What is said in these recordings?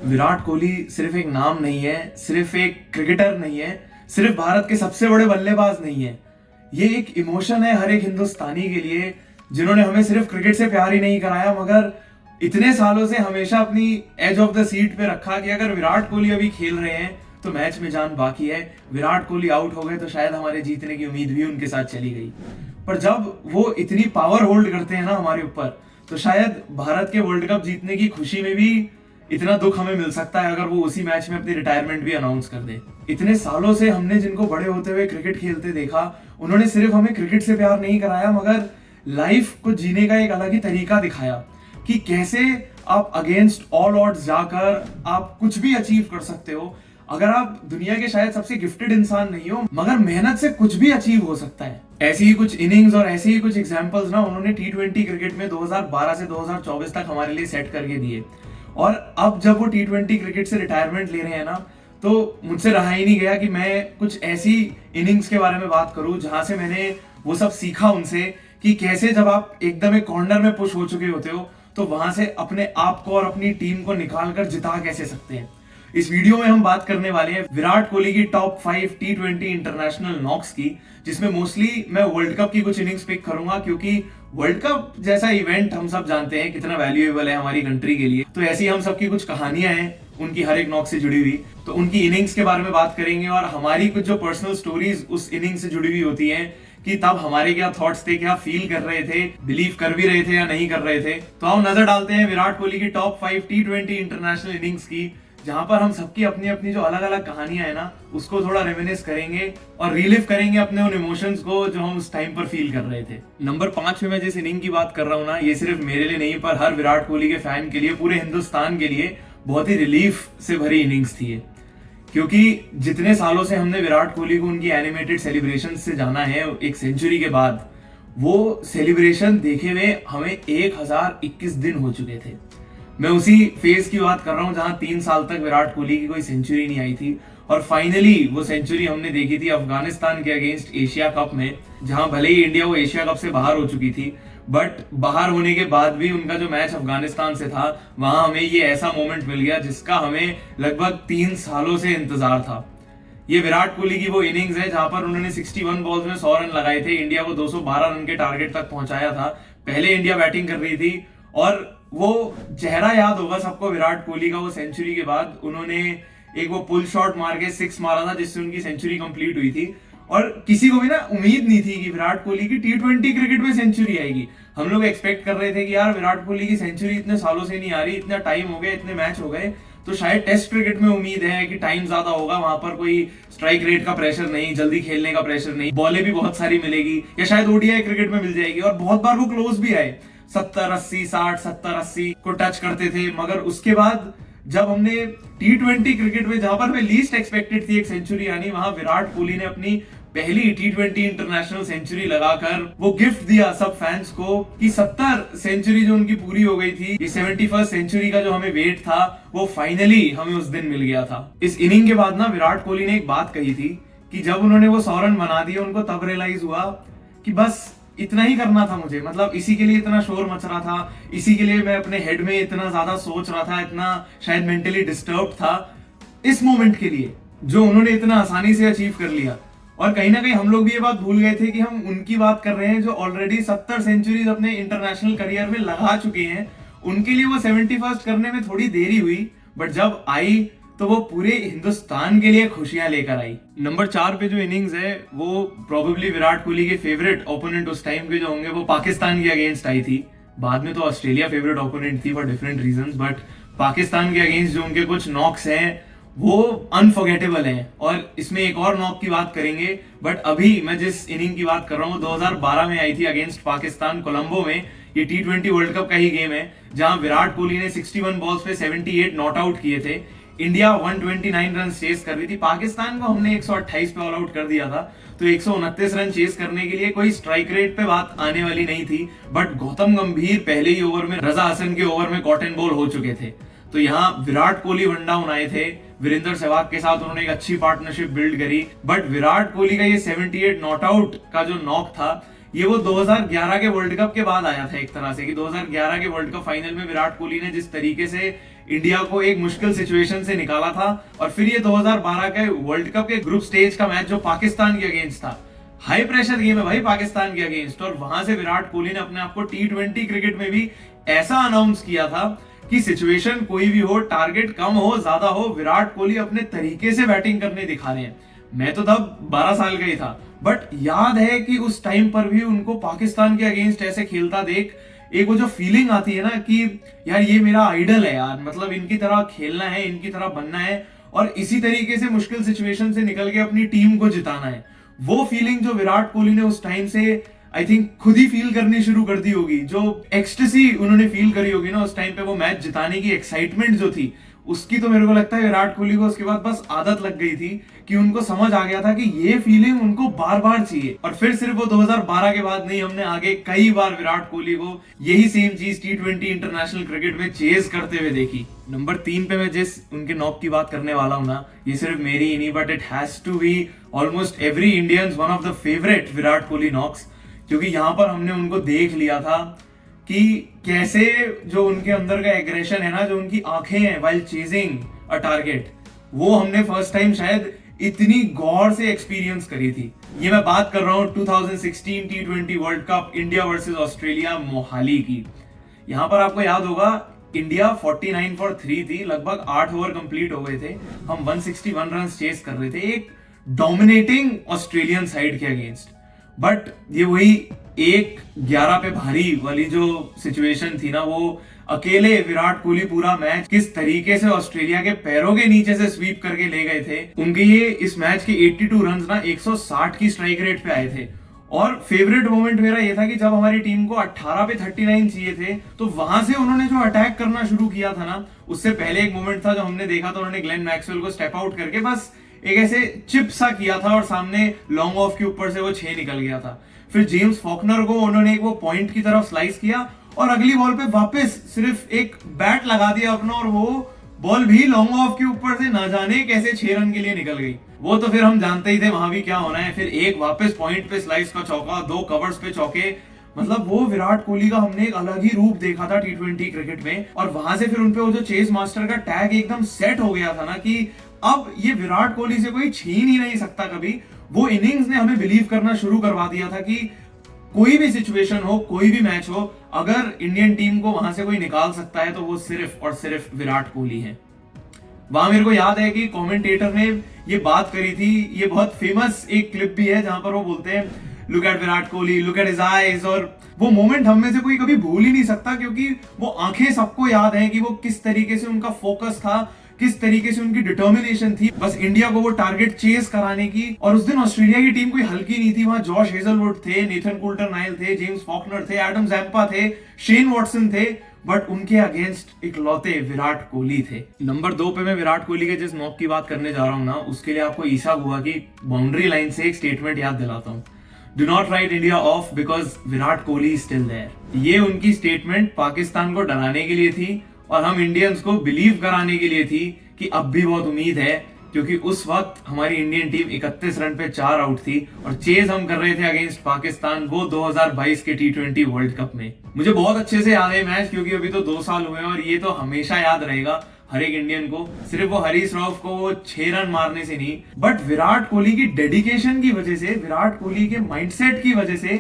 विराट कोहली सिर्फ एक नाम नहीं है, सिर्फ एक क्रिकेटर नहीं है, सिर्फ भारत के सबसे बड़े बल्लेबाज नहीं है। ये एक इमोशन है हर एक हिंदुस्तानी के लिए, जिन्होंने हमें सिर्फ क्रिकेट से प्यार ही नहीं कराया, मगर इतने सालों से हमेशा अपनी एज ऑफ द सीट पे रखा कि अगर विराट कोहली अभी खेल रहे हैं तो मैच में जान बाकी है। विराट कोहली आउट हो गए तो शायद हमारे जीतने की उम्मीद भी उनके साथ चली गई। पर जब वो इतनी पावर होल्ड करते हैं ना हमारे ऊपर, तो शायद भारत के वर्ल्ड कप जीतने की खुशी में भी इतना दुख हमें मिल सकता है अगर वो उसी मैच में अपनी रिटायरमेंट भी अनाउंस कर दे। इतने सालों से हमने जिनको बड़े होते हुए क्रिकेट खेलते देखा, उन्होंने सिर्फ हमें क्रिकेट से प्यार नहीं कराया, मगर लाइफ को जीने का एक अलग ही तरीका दिखाया कि कैसे आप अगेंस्ट ऑल ऑड्स जाकर आप कुछ भी अचीव कर सकते हो। अगर आप दुनिया के शायद सबसे गिफ्टेड इंसान नहीं हो, मगर मेहनत से कुछ भी अचीव हो सकता है। ऐसी ही कुछ इनिंग्स और ऐसे ही कुछ एग्जांपल्स ना उन्होंने टी20 क्रिकेट में 2012 से 2024 तक हमारे लिए सेट करके दिए। और अब जब वो टी20 क्रिकेट से रिटायरमेंट ले रहे हैं ना, तो मुझसे रहा ही नहीं गया कि मैं कुछ ऐसी इनिंग्स के बारे में बात करूं जहां से मैंने वो सब सीखा उनसे कि कैसे जब आप एकदम एक कॉर्नर में पुश हो चुके होते हो तो वहां से अपने आप को और अपनी टीम को निकाल कर जिता कैसे सकते हैं। इस वीडियो में हम बात करने वाले हैं विराट कोहली की टॉप 5 टी20 इंटरनेशनल नॉक्स की, जिसमें मोस्टली मैं वर्ल्ड कप की कुछ इनिंग्स पिक करूंगा, क्योंकि वर्ल्ड कप जैसा इवेंट हम सब जानते हैं कितना वैल्यूएबल है हमारी कंट्री के लिए। तो ऐसी हम सबकी कुछ कहानियां हैं उनकी हर एक नॉक से जुड़ी हुई, तो उनकी इनिंग्स के बारे में बात करेंगे और हमारी कुछ जो पर्सनल स्टोरीज उस इनिंग्स से जुड़ी हुई होती हैं कि तब हमारे क्या थॉट्स थे, क्या फील कर रहे थे, बिलीव कर भी रहे थे या नहीं कर रहे थे। तो हम नजर डालते हैं विराट कोहली की टॉप 5 टी20 इंटरनेशनल इनिंग्स की, जहां पर हम सबकी अपनी अपनी जो अलग अलग कहानियां है ना, उसको थोड़ा रेमिनिस करेंगे और रिलिव करेंगे अपने उन इमोशंस को जो हम उस टाइम पर फील कर रहे थे। नंबर 5 में मैं जिस इनिंग की बात कर रहा हूं ना, ये सिर्फ मेरे लिए नहीं पर हर विराट कोहली के फैन के लिए, पूरे हिंदुस्तान के लिए बहुत ही रिलीफ से भरी इनिंग्स थी, क्योंकि जितने सालों से हमने विराट कोहली को उनकी एनिमेटेड सेलिब्रेशन से जाना है एक सेंचुरी के बाद, वो सेलिब्रेशन देखे हुए हमें 1021 दिन हो चुके थे। मैं उसी फेज की बात कर रहा हूं जहां 3 साल तक विराट कोहली की कोई सेंचुरी नहीं आई थी, और फाइनली वो सेंचुरी हमने देखी थी अफगानिस्तान के अगेंस्ट एशिया कप में, जहां भले ही इंडिया वो एशिया कप से बाहर हो चुकी थी, बट बाहर होने के बाद भी उनका जो मैच अफगानिस्तान से था, वहां हमें ये ऐसा मोमेंट मिल गया जिसका हमें लगभग 3 सालों से इंतजार था। ये विराट कोहली की वो इनिंग्स है जहां पर उन्होंने 61 बॉल्स में 100 रन लगाए थे, इंडिया को 212 रन के टारगेट तक पहुंचाया था। पहले इंडिया बैटिंग कर रही थी और वो चेहरा याद होगा सबको विराट कोहली का, वो सेंचुरी के बाद उन्होंने एक वो पुल शॉट मार के 6 मारा था जिससे उनकी सेंचुरी कंप्लीट हुई थी। और किसी को भी ना उम्मीद नहीं थी कि विराट कोहली की टी20 क्रिकेट में सेंचुरी आएगी। हम लोग एक्सपेक्ट कर रहे थे कि यार विराट कोहली की सेंचुरी इतने सालों से नहीं आ रही, इतना टाइम हो गया, इतने मैच हो गए, तो शायद टेस्ट क्रिकेट में उम्मीद है कि टाइम ज्यादा होगा, वहां पर कोई स्ट्राइक रेट का प्रेशर नहीं, जल्दी खेलने का प्रेशर नहीं, बॉलें भी बहुत सारी मिलेगी, या शायद ओडीआई क्रिकेट में मिल जाएगी। और बहुत बार वो क्लोज भी आए, 70-80, 60-70-80 को टच करते थे। मगर उसके बाद जब हमने टी20 क्रिकेट में, जहां पर हमें लीस्ट एक्सपेक्टेड थी एक सेंचुरी आनी, वहां विराट कोहली ने अपनी पहली टी20 इंटरनेशनल सेंचुरी लगाकर वो गिफ्ट दिया सब फैंस को कि 70 सेंचुरी जो उनकी पूरी हो गई थी, ये 71st सेंचुरी का जो हमें वेट था वो फाइनली हमें उस दिन मिल गया था। इस इनिंग के बाद ना विराट कोहली ने एक बात कही थी कि जब उन्होंने वो 100 रन बना दिए, उनको तब रियलाइज हुआ कि बस इतना ही करना था मुझे, मतलब इसी के लिए इतना शोर मच रहा था, इसी के लिए मैं अपने हेड में इतना ज्यादा सोच रहा था, इतना शायद मेंटली डिस्टर्ब था इस मोमेंट के लिए जो उन्होंने इतना आसानी से अचीव कर लिया। और कहीं ना कहीं हम लोग भी ये बात भूल गए थे कि हम उनकी बात कर रहे हैं जो ऑलरेडी 70 सेंचुरीज अपने इंटरनेशनल करियर में लगा चुके हैं। उनके लिए वो 71st करने में थोड़ी देरी हुई, बट जब आई तो वो पूरे हिंदुस्तान के लिए खुशियां लेकर आई। नंबर 4 पे जो इनिंग्स है वो प्रोबेबली विराट कोहली के फेवरेट ओपोनेंट उस टाइम के जो होंगे वो पाकिस्तान के अगेंस्ट आई थी। बाद में तो ऑस्ट्रेलिया फेवरेट ओपोनेंट थी for different reasons, but Pakistan के अगेंस्ट जो उनके कुछ नॉक्स हैं वो अनफॉरगेटेबल हैं। और इसमें एक और नॉक की बात करेंगे, बट अभी मैं जिस इनिंग की बात कर रहा हूँ 2012 में आई थी अगेंस्ट पाकिस्तान कोलंबो में। ये टी20 वर्ल्ड कप का ही गेम है जहां विराट कोहली ने 61 बॉल्स पे 78 नॉट आउट किए थे। इंडिया 129 रन चेस कर रही थी, पाकिस्तान को हमने 128 पे ऑल आउट कर दिया था, तो 129 रन चेस करने के लिए कोई स्ट्राइक रेट पे बात आने वाली नहीं थी। बट गौतम गंभीर पहले ही ओवर में, रजा हसन के ओवर में कॉटन बॉल हो चुके थे, तो यहाँ विराट कोहली वन डाउन आए थे। वीरेंद्र सहवाग के साथ उन्होंने एक अच्छी पार्टनरशिप बिल्ड करी, बट विराट कोहली का ये 78 नॉट आउट का जो नॉक था ये वो 2011 के वर्ल्ड कप के बाद आया था एक तरह से, कि 2011 के वर्ल्ड कप फाइनल में विराट कोहली ने जिस तरीके से इंडिया को एक मुश्किल सिचुएशन से निकाला था। और फिर ये 2012 के वर्ल्ड कप के ग्रुप स्टेज का मैच जो पाकिस्तान के अगेंस्ट था, हाई प्रेशर गेम है भाई पाकिस्तान के अगेंस्ट, और वहां से विराट कोहली ने अपने आप को T20 क्रिकेट में भी ऐसा अनाउंस किया था कि सिचुएशन कोई भी हो, टारगेट कम हो ज्यादा हो, विराट कोहली अपने तरीके से बैटिंग करने दिखा रहे हैं। मैं तो तब 12 साल का ही था, बट याद है कि उस टाइम पर भी उनको पाकिस्तान के अगेंस्ट ऐसे खेलता देख एक वो जो फीलिंग आती है ना कि यार ये मेरा आइडल है यार, मतलब इनकी तरह खेलना है, इनकी तरह बनना है और इसी तरीके से मुश्किल सिचुएशन से निकल के अपनी टीम को जिताना है। वो फीलिंग जो विराट कोहली ने उस टाइम से आई थिंक खुद ही फील करनी शुरू कर दी होगी, जो एक्सटेसी उन्होंने फील करी होगी ना उस टाइम पे, वो मैच जिताने की एक्साइटमेंट जो थी उसकी, तो मेरे को लगता है विराट कोहली को उसके बाद बस आदत लग गई थी कि उनको समझ आ गया था कि ये फीलिंग उनको बार बार चाहिए। और फिर सिर्फ वो 2012 के बाद नहीं, हमने आगे कई बार विराट कोहली को यही सेम चीज T20 इंटरनेशनल क्रिकेट में चेज करते हुए देखी। नंबर 3 पे मैं जिस उनके नॉक की बात करने वाला हूं ना, ये सिर्फ मेरी ही नहीं but it has to be almost every Indians one of the favourite Virat Kohli knocks, क्योंकि यहाँ पर हमने उनको देख लिया था कि कैसे जो उनके अंदर का एग्रेशन है ना, जो उनकी आंखें हैं व्हाइल चेजिंग अ टारगेट, वो हमने फर्स्ट टाइम शायद इतनी गौर से एक्सपीरियंस करी थी। ये मैं बात कर रहा हूँ 2016 T20 world cup India versus Australia Mohali की। यहाँ पर आपको याद होगा इंडिया 49 for 3 थी, लगभग 8 ओवर कंप्लीट हो गए थे, हम 161 रन चेस कर रहे थे एक डोमिनेटिंग ऑस्ट्रेलियन साइड के अगेंस्ट। बट ये वही 1-11 पे भारी वाली जो सिचुएशन थी ना, वो अकेले विराट कोहली पूरा मैच किस तरीके से ऑस्ट्रेलिया के पैरों के नीचे से स्वीप करके ले गए थे। उनके ये इस मैच के 82 रन ना 160 की स्ट्राइक रेट पे आए थे। और फेवरेट मोमेंट मेरा ये था कि जब हमारी टीम को 18 पे 39 चाहिए थे, तो वहां से उन्होंने जो अटैक करना शुरू किया था ना, उससे पहले एक मोमेंट था जो हमने देखा था, उन्होंने ग्लेन मैक्सवेल को स्टेप आउट करके बस एक ऐसे चिप सा किया था और सामने लॉन्ग ऑफ के ऊपर से वो 6 निकल गया था। फिर जेम्स फॉकनर को उन्होंने एक वो पॉइंट की तरफ स्लाइस किया और अगली बॉल पे वापस सिर्फ एक बैट लगा दिया अपना, और वो बॉल भी लॉन्ग ऑफ के ऊपर से ना जाने कैसे 6 रन के लिए निकल गई। वो तो फिर हम जानते ही थे वहां भी क्या होना है। फिर एक वापस पॉइंट पे स्लाइस का चौका, 2 कवर्स पे चौके, मतलब वो विराट कोहली का हमने एक अलग ही रूप देखा था T20 क्रिकेट में। और वहां से फिर उनपे वो जो चेस मास्टर का टैग एकदम सेट हो गया था ना कि अब ये विराट कोहली से कोई छीन ही नहीं सकता कभी। वो इनिंग्स ने हमें बिलीव करना शुरू करवा दिया था कि कोई भी सिचुएशन हो, कोई भी मैच हो, अगर इंडियन टीम को वहां से कोई निकाल सकता है तो वो सिर्फ और सिर्फ विराट कोहली है। वहां मेरे को याद है कि कमेंटेटर ने ये बात करी थी, ये बहुत फेमस एक क्लिप भी है जहां पर वो बोलते हैं look at Virat Kohli, look at his eyes, और वो मोमेंट हम में से कोई कभी भूल ही नहीं सकता, क्योंकि वो आंखें सबको याद है कि वो किस तरीके से उनका फोकस था, किस तरीके से उनकी डिटर्मिनेशन थी बस इंडिया को वो टारगेट चेस कराने की। और उस दिन ऑस्ट्रेलिया की टीम कोई हल्की नहीं थी, वहां जॉश हेजलवुड थे, नेथन कुल्टर-नाइल थे, जेम्स फॉकनर थे, एडम जैम्पा थे, शेन वॉटसन थे, बट उनके अगेंस्ट इकलौते विराट कोहली थे। नंबर 2 पे मैं विराट कोहली के जिस नॉक की बात करने जा रहा हूं ना, उसके लिए आपको ईसा गुहा की बाउंड्री लाइन से एक स्टेटमेंट याद दिलाता हूं, do not write India off because Virat Kohli is still there. ये उनकी स्टेटमेंट पाकिस्तान को डराने के लिए थी और हम इंडियंस को बिलीव कराने के लिए थी कि अब भी बहुत उम्मीद है, क्योंकि उस वक्त हमारी इंडियन टीम 31 रन पे 4 आउट थी और चेज हम कर रहे थे अगेंस्ट पाकिस्तान, वो 2022 के T20 वर्ल्ड कप में। मुझे बहुत अच्छे से याद है मैच, क्योंकि अभी तो 2 साल हुए और ये तो हमेशा याद रहेगा हर एक इंडियन को। सिर्फ वो हरीश राव को वो 6 रन मारने से नहीं, बट विराट कोहली की डेडिकेशन की वजह से, विराट कोहली के माइंडसेट की वजह से,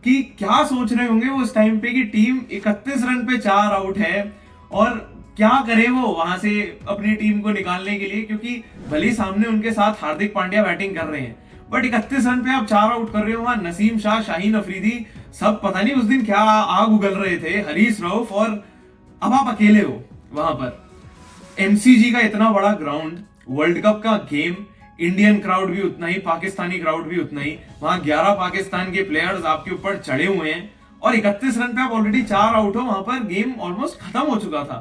कि क्या सोच रहे होंगे वो उस टाइम पे कि टीम 31 रन पे 4 आउट है और क्या करे वो वहां से अपनी टीम को निकालने के लिए, क्योंकि भले सामने उनके साथ हार्दिक पांड्या बैटिंग कर रहे हैं, बट 31 रन पे आप 4 आउट कर रहे हो। वहां नसीम शाह, शाहीन अफरीदी सब पता नहीं उस दिन क्या आग उगल रहे थे, हरीश रऊफ, और अब आप अकेले हो वहां पर। MCG का इतना बड़ा ग्राउंड, वर्ल्ड कप का गेम, इंडियन क्राउड भी उतना ही, पाकिस्तानी क्राउड भी उतना ही, वहां 11 पाकिस्तान के प्लेयर्स आपके ऊपर चढ़े हुए हैं और 31 रन पे आप ऑलरेडी 4 आउट हो। वहां पर गेम ऑलमोस्ट खत्म हो चुका था,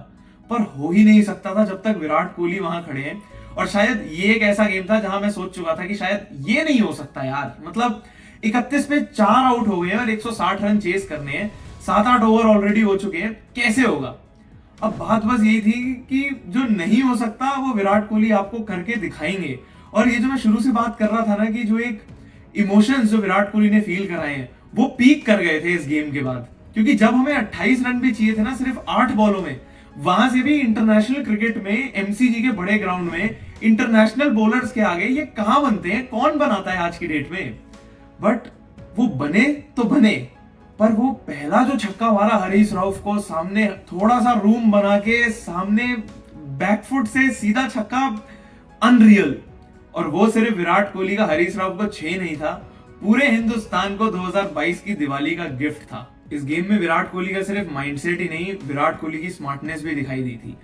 पर हो ही नहीं सकता था जब तक विराट कोहली वहां खड़े हैं। और शायद ये एक ऐसा गेम था जहां मैं सोच चुका था कि शायद ये नहीं हो सकता यार, मतलब 31 पे 4 आउट हो गए हैं और 160 रन चेस करने हैं, 7-8 ओवर ऑलरेडी हो चुके हैं, कैसे होगा। अब बात बस यही थी कि जो नहीं हो सकता वो विराट कोहली आपको करके दिखाएंगे। और ये जो मैं शुरू से बात कर रहा था ना कि जो एक इमोशंस जो विराट कोहली ने फील कराए हैं, वो पीक कर गए थे इस गेम के बाद, क्योंकि जब हमें 28 रन भी चाहिए थे ना सिर्फ 8 बॉलों में, वहां से भी इंटरनेशनल क्रिकेट में एमसीजी के बड़े ग्राउंड में इंटरनेशनल बॉलर्स के आगे ये कहां बनते हैं, कौन बनाता है आज की डेट में। बट वो बने तो बने, पर वो पहला जो छक्का मारा हरीश राउफ को, सामने थोड़ा सा रूम बना के सामने बैकफुट से सीधा छक्का, अनरियल। और वो सिर्फ विराट कोहली का हरीश राव को 6 नहीं था, पूरे हिंदुस्तान को 2022 की दिवाली का गिफ्ट था। इस गेम में विराट कोहली का सिर्फ माइंडसेट ही नहीं, विराट कोहली की स्मार्टनेस भी दिखाई दी थी।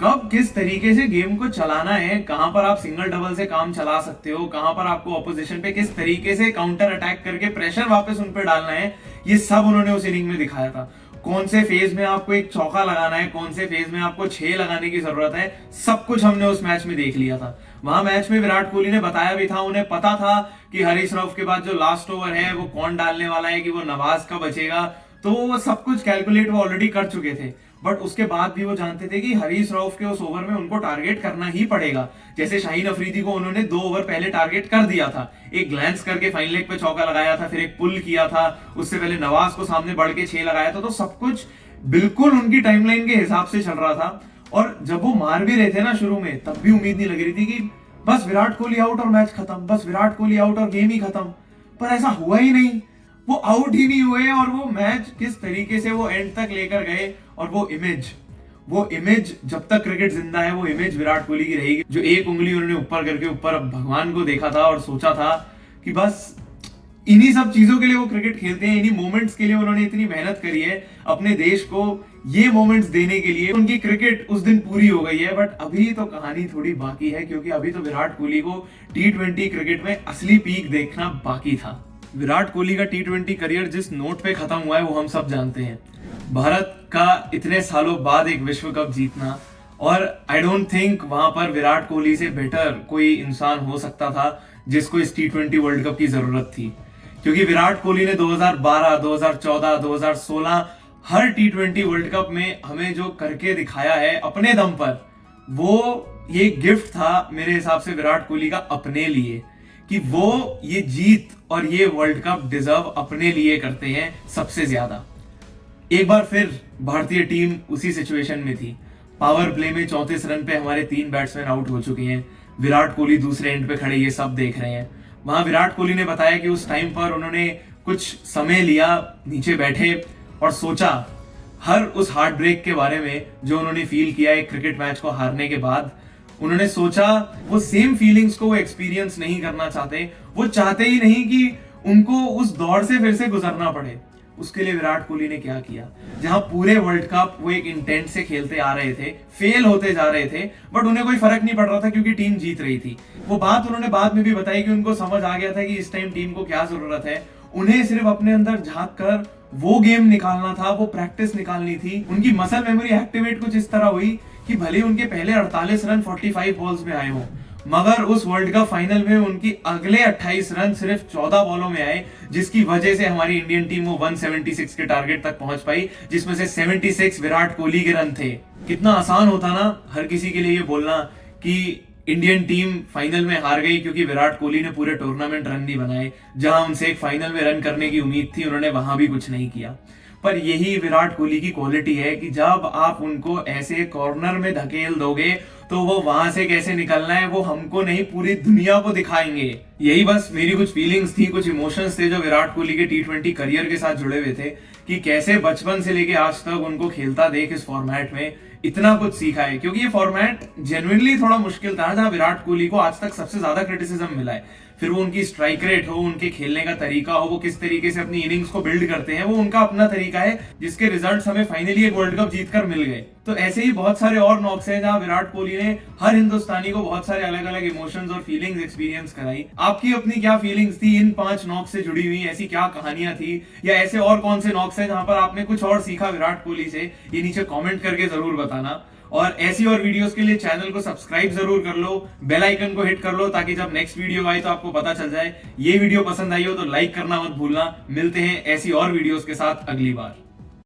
कब किस तरीके से गेम को चलाना है, कहां पर आप सिंगल डबल से काम चला सकते हो, कहां पर आपको ऑपोजिशन पे किस तरीके से काउंटर अटैक करके प्रेशर वापस उन पे डालना है, ये सब उन्होंने उस इनिंग में दिखाया था। कौन से फेज में आपको एक चौका लगाना है, कौन से फेज में आपको 6 लगाने की जरूरत है, सब कुछ हमने उस मैच में देख लिया था। वहां मैच में विराट कोहली ने बताया भी था, उन्हें पता था कि हरीश राव के बाद जो लास्ट ओवर है वो कौन डालने वाला है, कि वो नवाज का बचेगा, तो वो सब कुछ कैलकुलेट वो ऑलरेडी कर चुके थे। बट उसके बाद भी वो जानते थे कि हरीश राव के उस ओवर में उनको टारगेट करना ही पड़ेगा। जैसे शाहीन अफरीदी को उन्होंने 2 ओवर पहले टारगेट कर दिया था, एक ग्लैंस करके फाइन लेग पे चौका लगाया था, फिर एक पुल किया था, उससे पहले नवाज को सामने बढ़ के 6 लगाया था। तो सब कुछ बिल्कुल उनकी टाइमलाइन के हिसाब से चल रहा था। और जब वो मार भी रहे थे ना शुरू में, तब भी उम्मीद नहीं लग रही थी कि बस विराट कोहली आउट और मैच खत्म, बस विराट कोहली आउट और गेम ही खत्म। पर ऐसा हुआ ही नहीं, वो आउट ही नहीं हुए, और वो मैच किस तरीके से वो एंड तक लेकर गए। और वो इमेज जब तक क्रिकेट जिंदा है, वो इमेज विराट कोहली की रहेगी। जो एक उंगली उन्होंने ऊपर करके ऊपर भगवान को देखा था और सोचा था कि बस इन्हीं सब चीजों के लिए वो क्रिकेट खेलते हैं, इन्हीं मोमेंट्स के लिए उन्होंने इतनी मेहनत करी है अपने देश को ये मोमेंट्स देने के लिए। उनकी क्रिकेट उस दिन पूरी हो गई है। बट अभी तो कहानी थोड़ी बाकी है, क्योंकि अभी तो विराट कोहली को T20 क्रिकेट में असली पीक देखना बाकी था। विराट कोहली का T20 करियर जिस नोट पे खत्म हुआ है वो हम सब जानते हैं। भारत का इतने सालों बाद एक विश्व कप जीतना, और आई डोंट थिंक वहां पर विराट कोहली से बेटर कोई इंसान हो सकता था जिसको इस T20 वर्ल्ड कप की जरूरत थी। क्योंकि विराट कोहली ने 2012, 2014, 2016 हर T20 वर्ल्ड कप में हमें जो करके दिखाया है अपने दम पर, वो ये गिफ्ट था मेरे हिसाब से विराट कोहली का अपने लिए, कि वो ये जीत और ये वर्ल्ड कप डिजर्व अपने लिए करते हैं सबसे ज्यादा। एक बार फिर भारतीय टीम उसी सिचुएशन में थी। पावर प्ले में 34 रन पे हमारे 3 बैट्समैन आउट हो चुके हैं, विराट कोहली दूसरे एंड पे खड़े ये सब देख रहे हैं। वहां विराट कोहली ने बताया कि उस टाइम पर उन्होंने कुछ समय लिया, नीचे बैठे और सोचा हर उस हार्ट ब्रेक के बारे में जो उन्होंने फील किया एक क्रिकेट मैच को हारने के बाद। उन्होंने सोचा वो सेम फीलिंग्स को वो एक्सपीरियंस नहीं करना चाहते, वो चाहते ही नहीं कि उनको उस दौर से फिर से गुजरना पड़े। उसके लिए विराट कोहली ने क्या किया, जहां पूरे वर्ल्ड कप वो एक इंटेंट से खेलते आ रहे थे, फेल होते जा रहे थे, बट उन्हें कोई फर्क नहीं पड़ रहा था क्योंकि टीम जीत रही थी। वो बात उन्होंने बाद में भी बताई कि उनको समझ आ गया था कि इस टाइम टीम को क्या जरूरत है। उन्हें सिर्फ अपने अंदर झांक कर वो गेम निकालना था, वो प्रैक्टिस निकालनी थी। उनकी मसल मेमोरी एक्टिवेट कुछ इस तरह हुई कि भले उनके पहले 48 रन 45 बॉल्स में आए हों, मगर उस वर्ल्ड कप फाइनल में उनकी अगले 28 रन सिर्फ 14 बॉलों में आए, जिसकी वजह से हमारी इंडियन टीम वो 176 के टारगेट तक पहुंच पाई, जिसमें से 76 विराट कोहली के रन थे। कितना आसान होता ना हर किसी के लिए ये बोलना कि इंडियन टीम फाइनल में हार गई क्योंकि विराट कोहली ने पूरे टूर्नामेंट रन नहीं बनाए। जहां उनसे एक फाइनल में रन करने की उम्मीद थी, उन्होंने वहां भी कुछ नहीं किया। पर यही विराट कोहली की क्वालिटी है कि जब आप उनको ऐसे कॉर्नर में धकेल दोगे तो वो वहां से कैसे निकलना है वो हमको नहीं पूरी दुनिया को दिखाएंगे। यही बस मेरी कुछ फीलिंग्स थी, कुछ इमोशंस थे जो विराट कोहली के T20 करियर के साथ जुड़े हुए थे, कि कैसे बचपन से लेके आज तक उनको खेलता देख इस फॉर्मेट में इतना कुछ सीखा है। क्योंकि ये फॉर्मेट जेन्युइनली थोड़ा मुश्किल था, जहां विराट कोहली को आज तक सबसे ज्यादा क्रिटिसिज्म मिला है। फिर वो उनकी स्ट्राइक रेट हो, उनके खेलने का तरीका हो, वो किस तरीके से अपनी इनिंग्स को बिल्ड करते हैं, वो उनका अपना तरीका है, जिसके रिजल्ट्स हमें फाइनली एक वर्ल्ड कप जीतकर मिल गए। तो ऐसे ही बहुत सारे और नॉक्स हैं जहां विराट कोहली ने हर हिंदुस्तानी को बहुत सारे अलग अलग इमोशंस और फीलिंग्स एक्सपीरियंस कराई। आपकी अपनी क्या फीलिंग्स थी इन 5 नॉक्स से जुड़ी हुई, ऐसी क्या कहानियां थी, या ऐसे और कौन से नॉक्स हैं जहां पर आपने कुछ और सीखा विराट कोहली से, ये नीचे कमेंट करके जरूर बताना। और ऐसी और वीडियोस के लिए चैनल को सब्सक्राइब जरूर कर लो, बेल आइकन को हिट कर लो, ताकि जब नेक्स्ट वीडियो आए तो आपको पता चल जाए। ये वीडियो पसंद आई हो तो लाइक करना मत भूलना। मिलते हैं ऐसी और वीडियोस के साथ अगली बार।